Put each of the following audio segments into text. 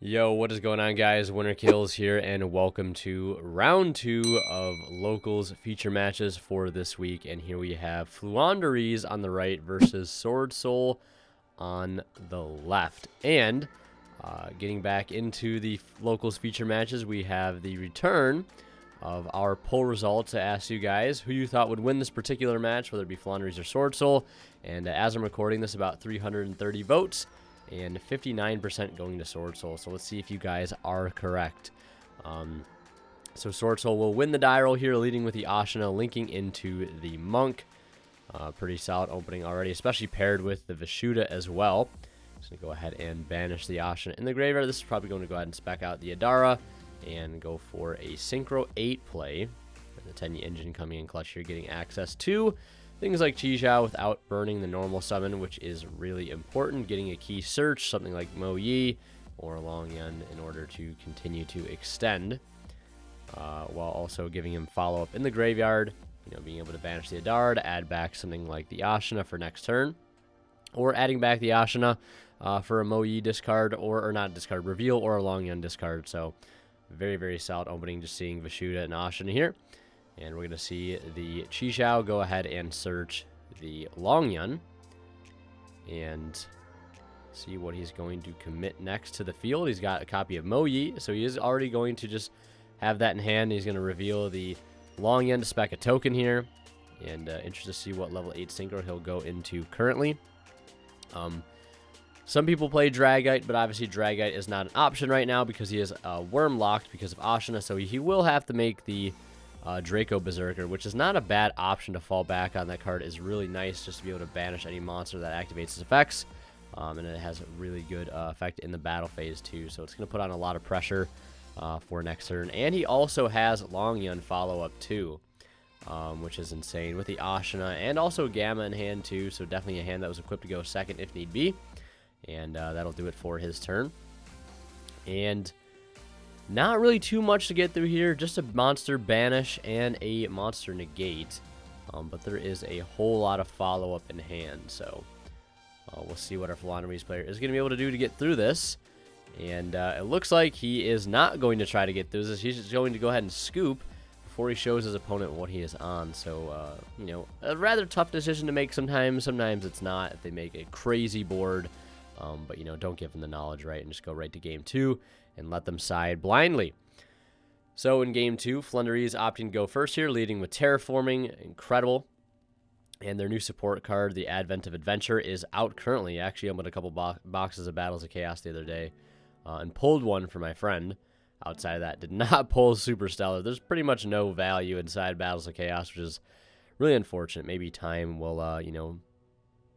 Yo, what is going on, guys? Winner Kills here, and welcome to round 2 of locals feature matches for this week. And here we have Floowandereeze on the right versus Swordsoul on the left. And getting back into the locals feature matches, we have the return of our poll results to ask you guys who you thought would win this particular match, whether it be Floowandereeze or Swordsoul. And as I'm recording this, about 330 votes. And 59% going to Swordsoul. So let's see if you guys are correct. So Swordsoul will win the die roll here, leading with the Ashina, linking into the Monk. Pretty solid opening already, especially paired with the Vishuddha as well. Just going to go ahead and banish the Ashina in the graveyard. This is probably going to go ahead and spec out the Adara and go for a Synchro 8 play. The Tenya engine coming in clutch here, getting access to things like Chi without burning the normal summon, which is really important. Getting a key search, something like Mo Yi or Long Yun, in order to continue to extend, while also giving him follow-up in the graveyard. You know, being able to banish the Adara to add back something like the Ashina for next turn, or adding back the Ashina for a Mo Yi discard, or not discard, reveal, or a Long Yun discard. So very, very solid opening, just seeing Vishuddha and Ashina here. And we're going to see the Chi go ahead and search the Long Yun and see what he's going to commit next to the field. He's got a copy of Mo Yi, so he is already going to just have that in hand. He's going to reveal the Long Yun to spec a token here. And interested to see what level 8 Synchro he'll go into currently. Some people play Dragite, but obviously Dragite is not an option right now because he is worm locked because of Ashina, so he will have to make the Draco Berserker, which is not a bad option to fall back on. That card is really nice just to be able to banish any monster that activates his effects. And it has a really good effect in the battle phase too, so it's going to put on a lot of pressure for next turn. And he also has Long Yun follow-up too, which is insane with the Ashina, and also Gamma in hand too, so definitely a hand that was equipped to go second if need be. And that'll do it for his turn. And not really too much to get through here, just a monster banish and a monster negate, but there is a whole lot of follow-up in hand, so we'll see what our Floowandereeze player is going to be able to do to get through this. And it looks like he is not going to try to get through this. He's just going to go ahead and scoop before he shows his opponent what he is on. So, you know, a rather tough decision to make sometimes. Sometimes it's not if they make a crazy board, but, you know, don't give them the knowledge, right, and just go right to game 2. And let them side blindly. So in game 2, Floowandereeze opting to go first here, leading with Terraforming. Incredible. And their new support card, the Advent of Adventure, is out currently. Actually, I opened a couple boxes of Battles of Chaos the other day and pulled one for my friend. Outside of that, did not pull Super Stellar. There's pretty much no value inside Battles of Chaos, which is really unfortunate. Maybe time will, you know,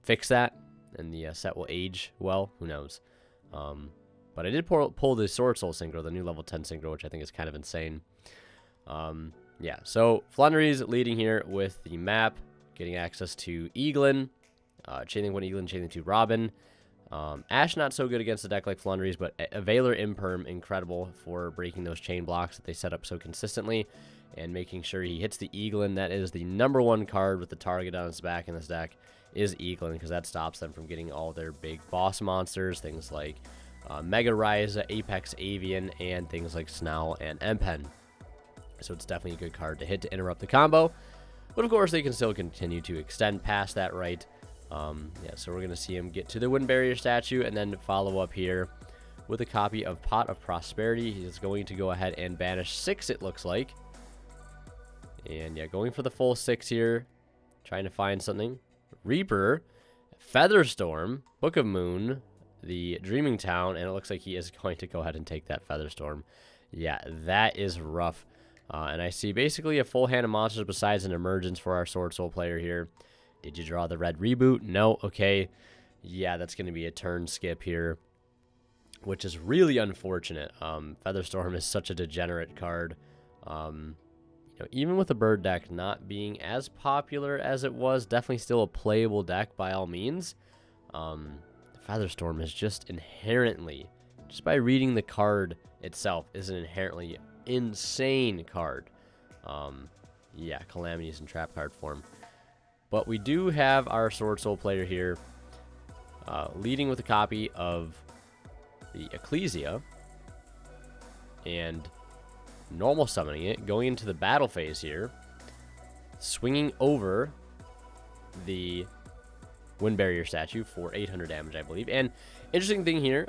fix that, and the set will age well. Who knows? But I did pull the Swordsoul Synchro, the new level 10 Synchro, which I think is kind of insane. Yeah, so Floowandereeze leading here with the map, getting access to Eaglin, Chainlink 1 Eaglin, Chainlink 2 Robin. Ash not so good against a deck like Floowandereeze, but a Veiler Imperm, incredible for breaking those chain blocks that they set up so consistently and making sure he hits the Eaglin. That is the #1 card with the target on its back in this deck is Eaglin, because that stops them from getting all their big boss monsters, things like Mega Ryza, Apex Avian, and things like Snow and Empen. So it's definitely a good card to hit to interrupt the combo. But of course, they can still continue to extend past that, right? Yeah, so we're going to see him get to the Wind Barrier statue and then follow up here with a copy of Pot of Prosperity. He's going to go ahead and banish 6, it looks like. And yeah, going for the full 6 here. Trying to find something. Reaper, Featherstorm, Book of Moon, the Dreaming Town, and it looks like he is going to go ahead and take that Featherstorm. Yeah, that is rough. And I see basically a full hand of monsters besides an Emergence for our Swordsoul player here. Did you draw the red reboot? No. Okay. Yeah, that's going to be a turn skip here, which is really unfortunate. Featherstorm is such a degenerate card. You know, even with the bird deck not being as popular as it was, definitely still a playable deck by all means. Featherstorm is just inherently, just by reading the card itself, is an inherently insane card. Yeah, Calamities in trap card form. But we do have our Swordsoul player here leading with a copy of the Ecclesia. and normal summoning it, going into the battle phase here, swinging over the Wind Barrier statue for 800 damage, I believe. And interesting thing here,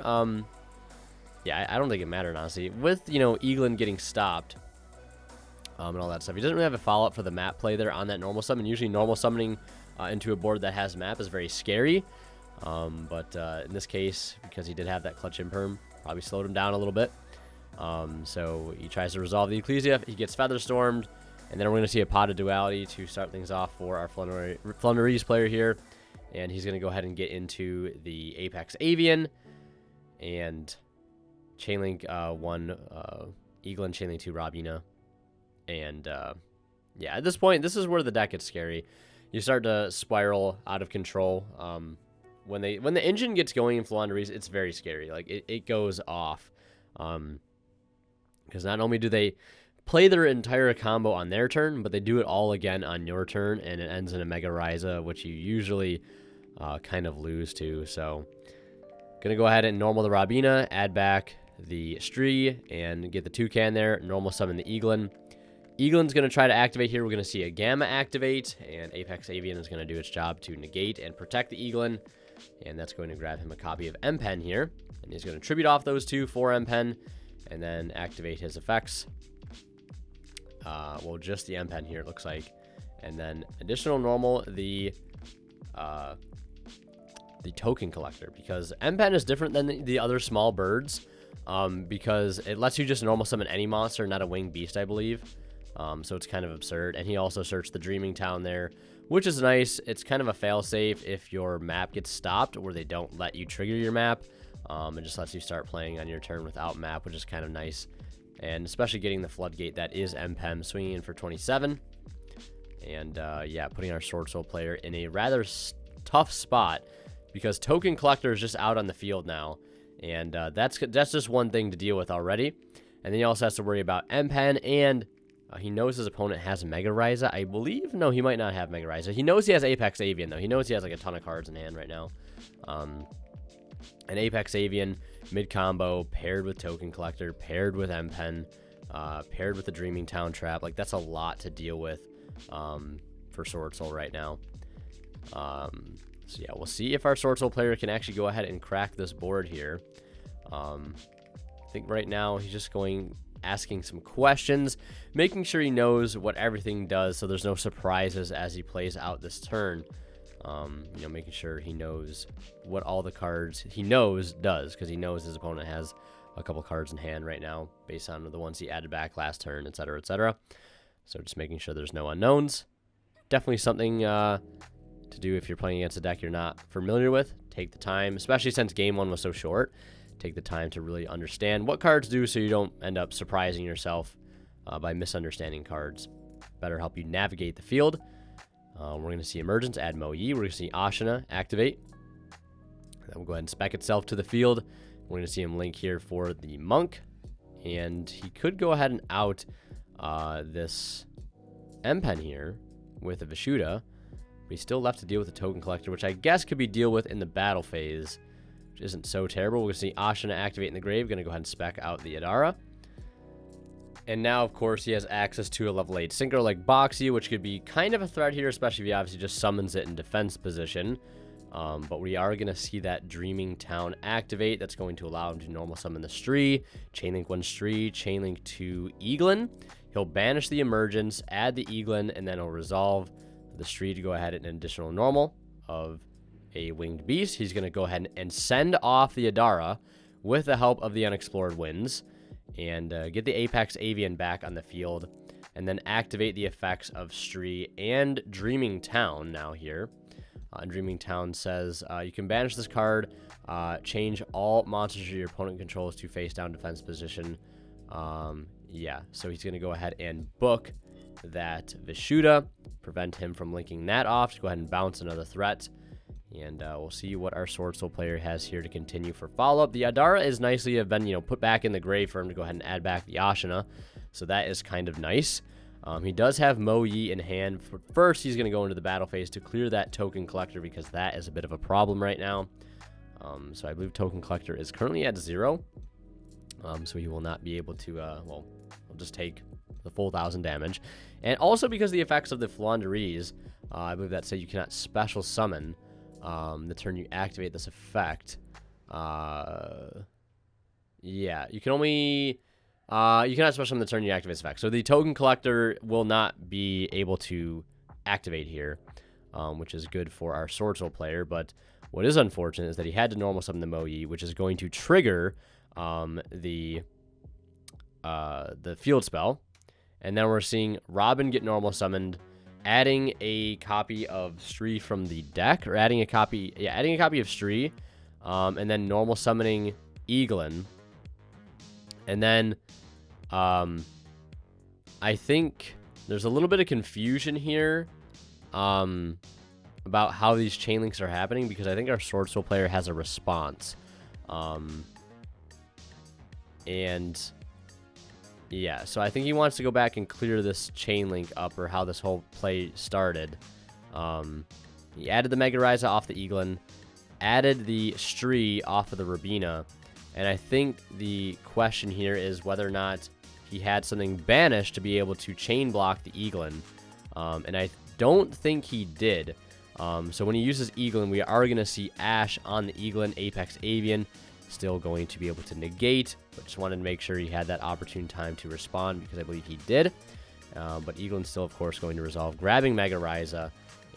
yeah, I don't think it mattered, honestly. With, you know, Eaglin getting stopped and all that stuff, he doesn't really have a follow-up for the map play there on that normal summon. Usually normal summoning into a board that has map is very scary. But in this case, because he did have that clutch imperm, probably slowed him down a little bit. So he tries to resolve the Ecclesia. He gets Feather Stormed, and then we're going to see a Pot of Duality to start things off for our Floowandereeze player here. And he's going to go ahead and get into the Apex Avian and Chainlink 1, Eaglin, Chainlink 2, Robina. And yeah, at this point, this is where the deck gets scary. You start to spiral out of control. When the engine gets going in Floowandereeze, it's very scary. Like, it goes off. Because not only do they play their entire combo on their turn, but they do it all again on your turn, and it ends in a Mega Ryza, which you usually kind of lose to. So, gonna go ahead and normal the Robina, add back the Stree, and get the Toucan there. Normal summon the Eaglin. Eaglin's going to try to activate here. We're going to see a Gamma activate, and Apex Avian is going to do its job to negate and protect the Eaglin, and that's going to grab him a copy of M-Pen here, and he's going to tribute off those two for M-Pen, and then activate his effects. Well, just the M-Pen here, it looks like, and then additional normal the Token Collector, because M-Pen is different than the other small birds, because it lets you just normal summon any monster, not a winged beast, I believe. So it's kind of absurd. And he also searched the Dreaming Town there, which is nice. It's kind of a fail-safe if your map gets stopped or they don't let you trigger your map. It just lets you start playing on your turn without map, which is kind of nice. And especially getting the Floodgate, that is M-Pen, swinging in for 27. And yeah, putting our Swordsoul player in a rather tough spot, because Token Collector is just out on the field now. And that's just one thing to deal with already. And then he also has to worry about M-Pen, and he knows his opponent has Mega Ryza, I believe. No, he might not have Mega Ryza. He knows he has Apex Avian, though. He knows he has like a ton of cards in hand right now. An Apex Avian mid-combo paired with Token Collector, paired with M-Pen, paired with the Dreaming Town Trap. Like, that's a lot to deal with for Swordsoul right now. So yeah, we'll see if our Swordsoul player can actually go ahead and crack this board here. I think right now he's just asking some questions, making sure he knows what everything does, so there's no surprises as he plays out this turn. You know, making sure he knows what all the cards he knows does, because he knows his opponent has a couple cards in hand right now based on the ones he added back last turn, etc., etc. So just making sure there's no unknowns. Definitely something to do if you're playing against a deck you're not familiar with. Take the time, especially since game one was so short. Take the time to really understand what cards do, so you don't end up surprising yourself by misunderstanding cards. Better help you navigate the field. We're going to see Emergence, add Mo Yi. We're going to see Ashina activate. Then we'll go ahead and spec itself to the field. We're going to see him link here for the Monk. And he could go ahead and out this M-Pen here with a Vishuda. But he's still left to deal with the Token Collector, which I guess could be dealt with in the battle phase, which isn't so terrible. We're going to see Ashina activate in the grave. Going to go ahead and spec out the Adara. And now, of course, he has access to a level 8 synchro like Boxy, which could be kind of a threat here, especially if he obviously just summons it in defense position. But we are going to see that Dreaming Town activate. That's going to allow him to normal summon the Stree, Chainlink 1 Stree, Chainlink 2 Eaglin. He'll banish the Emergence, add the Eaglin, and then he'll resolve the Stree to go ahead and an additional normal of a Winged Beast. He's going to go ahead and send off the Adara with the help of the Unexplored Winds, and get the Apex Avian back on the field, and then activate the effects of Stree and Dreaming Town now here. Dreaming Town says you can banish this card, change all monsters your opponent controls to face down defense position. Yeah, so he's going to go ahead and book that Vishuda, prevent him from linking that off, to go ahead and bounce another threat. And we'll see what our Swordsoul player has here to continue for follow-up. The Adara is nicely have been, put back in the grave for him to go ahead and add back the Ashina. So that is kind of nice. He does have Mo Yi in hand. First, he's going to go into the battle phase to clear that Token Collector, because that is a bit of a problem right now. So I believe Token Collector is currently at 0. So he will not be able to, well, he'll just take the full 1,000 damage. And also because the effects of the Floowandereeze, I believe that say you cannot special summon the turn you activate this effect. Yeah, you can only... you cannot special summon the turn you activate this effect. So the token collector will not be able to activate here, which is good for our Swordsoul player. But what is unfortunate is that he had to normal summon the Mo-Yi, which is going to trigger the field spell. And then we're seeing Robin get normal summoned, adding a copy of Stree from the deck, or adding a copy of Stree, and then normal summoning Eaglin. And then I think there's a little bit of confusion here about how these chain links are happening, because I think our Swordsoul player has a response. And yeah, so I think he wants to go back and clear this chain link up, or how this whole play started. He added the Mega Raiza off the Eaglin, added the Stree off of the Rabina, and I think the question here is whether or not he had something banished to be able to chain block the Eaglin, and I don't think he did. So when he uses Eaglin, we are going to see Ash on the Eaglin, Apex Avian, still going to be able to negate, but just wanted to make sure he had that opportune time to respond, because I believe he did. But Eaglin's still, of course, going to resolve, grabbing Mega Raiza,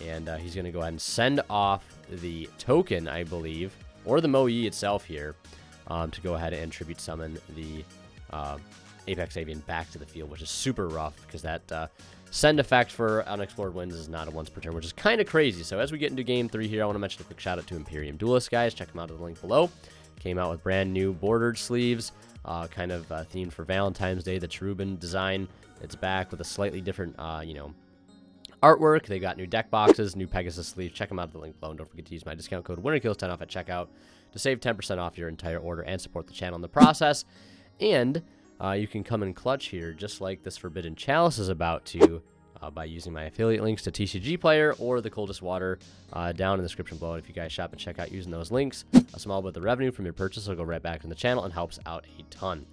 and he's going to go ahead and send off the token, I believe, or the Mo-Yi itself here, to go ahead and tribute summon the Apex Avian back to the field, which is super rough, because that send effect for Unexplored Winds is not a once per turn, which is kind of crazy. So as we get into Game 3 here, I want to mention a quick shout out to Imperium Duelist, guys. Check them out at the link below. Came out with brand new bordered sleeves, kind of themed for Valentine's Day. The Cherubin design, it's back with a slightly different, artwork. They got new deck boxes, new Pegasus sleeves. Check them out at the link below. And don't forget to use my discount code WinterKills10 off at checkout to save 10% off your entire order and support the channel in the process. And you can come in clutch here, just like this Forbidden Chalice is about to, by using my affiliate links to TCG Player or the Coldest Water down in the description below. And if you guys shop and check out using those links, a small bit of the revenue from your purchase will go right back in the channel and helps out a ton.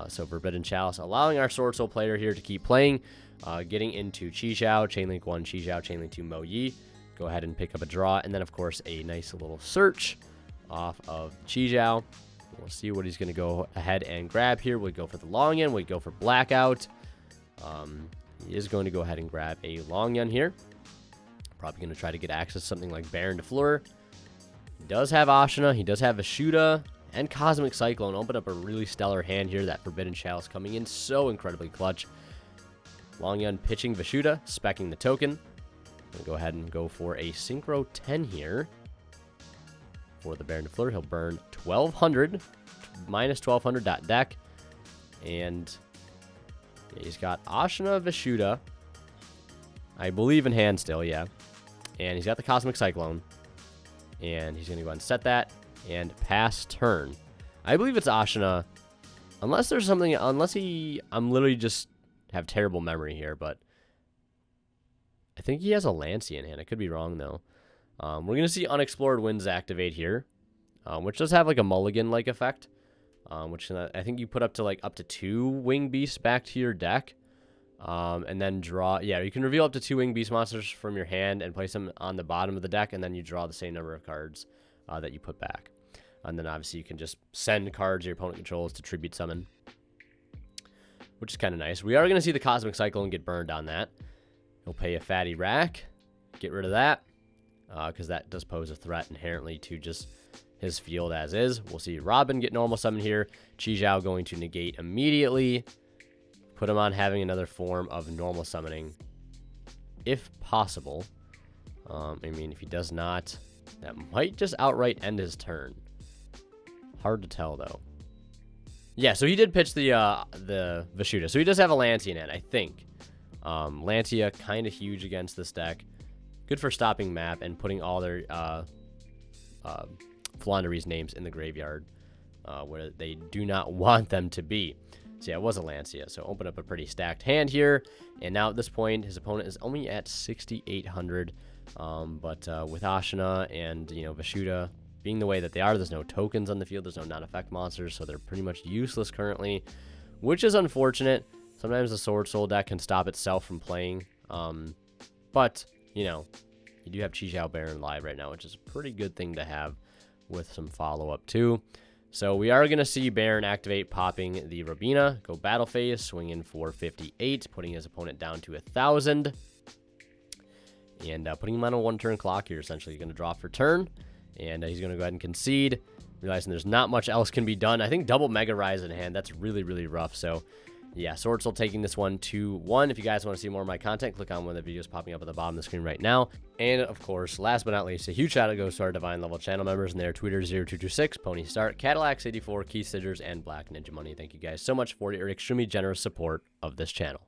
So Forbidden Chalice, allowing our Swordsoul player here to keep playing, getting into Chi-Xiao, Chainlink 1 Chi-Xiao, Chainlink 2 Mo-Yi. Go ahead and pick up a draw, and then, of course, a nice little search off of Chi-Xiao. We'll see what he's going to go ahead and grab here. We go for the Longyan. We go for Blackout. He is going to go ahead and grab a Longyan here. Probably going to try to get access to something like Baron de Fleur. He does have Ashina. He does have Vishuda and Cosmic Cyclone. Open up a really stellar hand here. That Forbidden Chalice coming in so incredibly clutch. Longyan pitching Vishuda, speccing the token. We'll go ahead and go for a Synchro 10 here. For the Baron de Fleur, he'll burn 1,200, minus 1,200 dot deck. And yeah, he's got Ashina, Vishuda, I believe in hand still, yeah. And he's got the Cosmic Cyclone. And he's going to go ahead and set that and pass turn. I believe it's Ashina, unless there's something, I'm literally just have terrible memory here, but I think he has a Lancey in hand. I could be wrong, though. We're going to see Unexplored Winds activate here, which does have like a mulligan-like effect, which I think you put up to 2 Wing Beasts back to your deck, and then draw. Yeah, you can reveal up to 2 Wing Beast monsters from your hand and place them on the bottom of the deck, and then you draw the same number of cards that you put back. And then obviously you can just send cards your opponent controls to tribute summon, which is kind of nice. We are going to see the Cosmic Cyclone get burned on that. He'll pay a fatty rack, get rid of that. Because that does pose a threat inherently to just his field as is. We'll see Robin get normal summon here. Chi-Xiao going to negate immediately. Put him on having another form of normal summoning, if possible. I mean, if he does not, that might just outright end his turn. Hard to tell, though. Yeah, so he did pitch the Vishuda. So he does have a Lancey in it, I think. Lancia, kind of huge against this deck. Good for stopping map and putting all their Floowandereeze names in the graveyard where they do not want them to be. So yeah, it was a Lancia. So open up a pretty stacked hand here. And now at this point, his opponent is only at 6,800. But with Ashina and Vishuda being the way that they are, there's no tokens on the field, there's no non-effect monsters, so they're pretty much useless currently, which is unfortunate. Sometimes the Swordsoul deck can stop itself from playing, but, you know, you do have Chi Baron live right now, which is a pretty good thing to have with some follow-up too. So we are going to see Baron activate, popping the Robina, go battle phase, swing in for 58, putting his opponent down to 1,000. And putting him on a 1-turn clock. You're essentially going to draw for turn. And he's going to go ahead and concede, realizing there's not much else can be done. I think double Mega Rise in hand. That's really, really rough. So, yeah, Swordsoul taking this one 2-1. If you guys want to see more of my content, click on one of the videos popping up at the bottom of the screen right now. And, of course, last but not least, a huge shout out goes to our Divine Level channel members, and they're Tweeter0226, Pony Start, Cadillacs84, Keith Sidgers, and Black Ninja Money. Thank you guys so much for your extremely generous support of this channel.